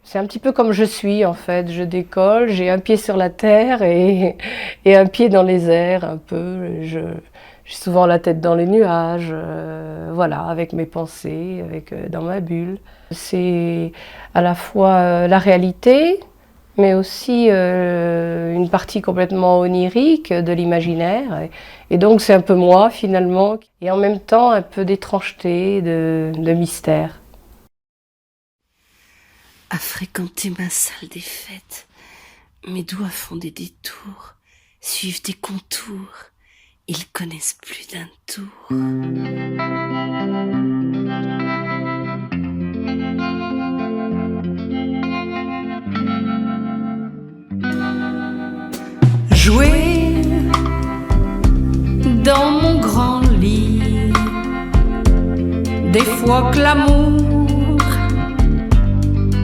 C'est un petit peu comme je suis en fait, je décolle, j'ai un pied sur la terre et un pied dans les airs un peu. J'ai souvent la tête dans les nuages, voilà, avec mes pensées, dans ma bulle. C'est à la fois la réalité, mais aussi une partie complètement onirique de l'imaginaire. Et donc c'est un peu moi finalement, et en même temps un peu d'étrangeté, de mystère. À fréquenter ma salle des fêtes, mes doigts font des détours, suivent des contours, ils connaissent plus d'un tour. Jouer dans mon grand lit, des fois que l'amour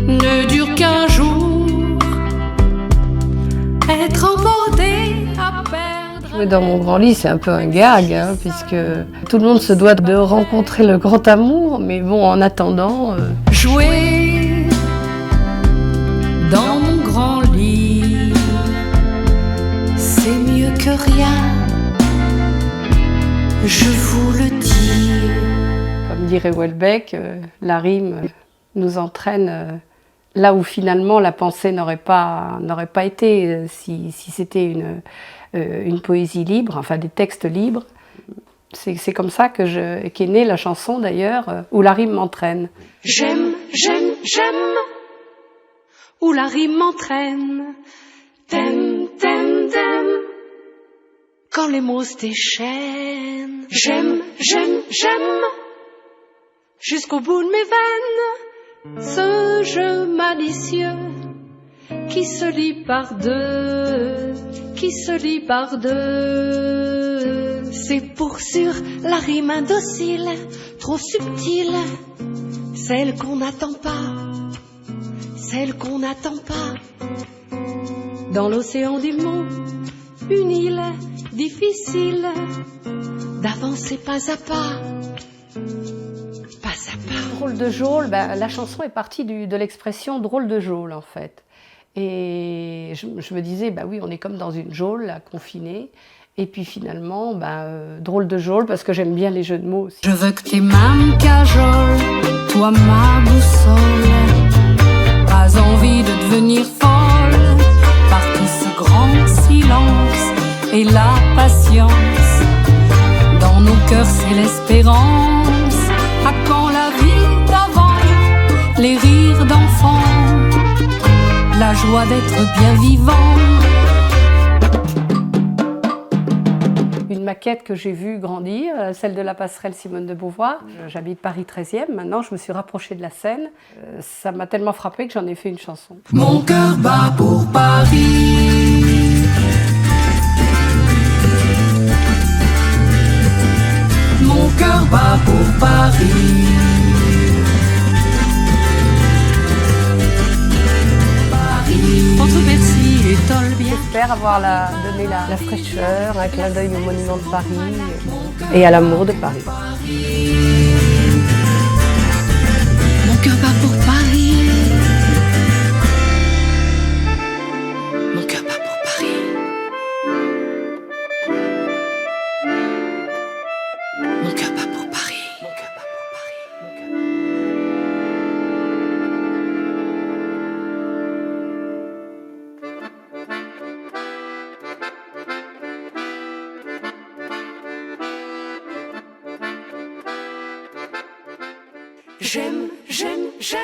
ne dure qu'un jour, être emporté à perdre. Jouer dans mon grand lit, c'est un peu un gag, hein, puisque tout le monde se doit de rencontrer le grand amour, mais bon, en attendant... Jouer dans mon grand lit, c'est mieux que rien, je vous le dis. Comme dirait Houellebecq, la rime nous entraîne là où finalement la pensée n'aurait pas été si c'était une poésie libre, enfin des textes libres. C'est comme ça qu'est née la chanson d'ailleurs, où la rime m'entraîne. J'aime, j'aime, j'aime, où la rime m'entraîne. T'aimes, t'aimes, t'aimes, quand les mots se déchaînent. J'aime, j'aime, j'aime, jusqu'au bout de mes veines, ce jeu malicieux qui se lit par deux, qui se lit par deux. C'est pour sûr la rime indocile, trop subtile, celle qu'on n'attend pas, celle qu'on n'attend pas. Dans l'océan des mots, une île difficile d'avancer pas à pas. Drôle de geôle, la chanson est partie de l'expression drôle de geôle en fait. Et je me disais, oui, on est comme dans une geôle, là, confinée. Et puis finalement, drôle de geôle, parce que j'aime bien les jeux de mots aussi. Je veux que tes mains me cajolent, toi ma boussole. Pas envie de devenir folle par tout ce grand silence et la patience. Dans nos cœurs, c'est l'espérance. À quand la vie d'avant, les rires d'enfants, la joie d'être bien vivant. Une maquette que j'ai vue grandir, celle de la passerelle Simone de Beauvoir. J'habite Paris 13e, maintenant je me suis rapprochée de la Seine. Ça m'a tellement frappée que j'en ai fait une chanson. Mon cœur bat pour Paris. Mon cœur bat pour Paris. Entre Bercy et Tolbiac. J'espère avoir donné la fraîcheur, un clin d'œil au monument de Paris et à l'amour de Paris. Mon cœur bat pour Paris. Mon cœur bat pour Paris. Mon cœur bat pour Paris. Mon cœur bat pour Paris. J'aime, j'aime, j'aime.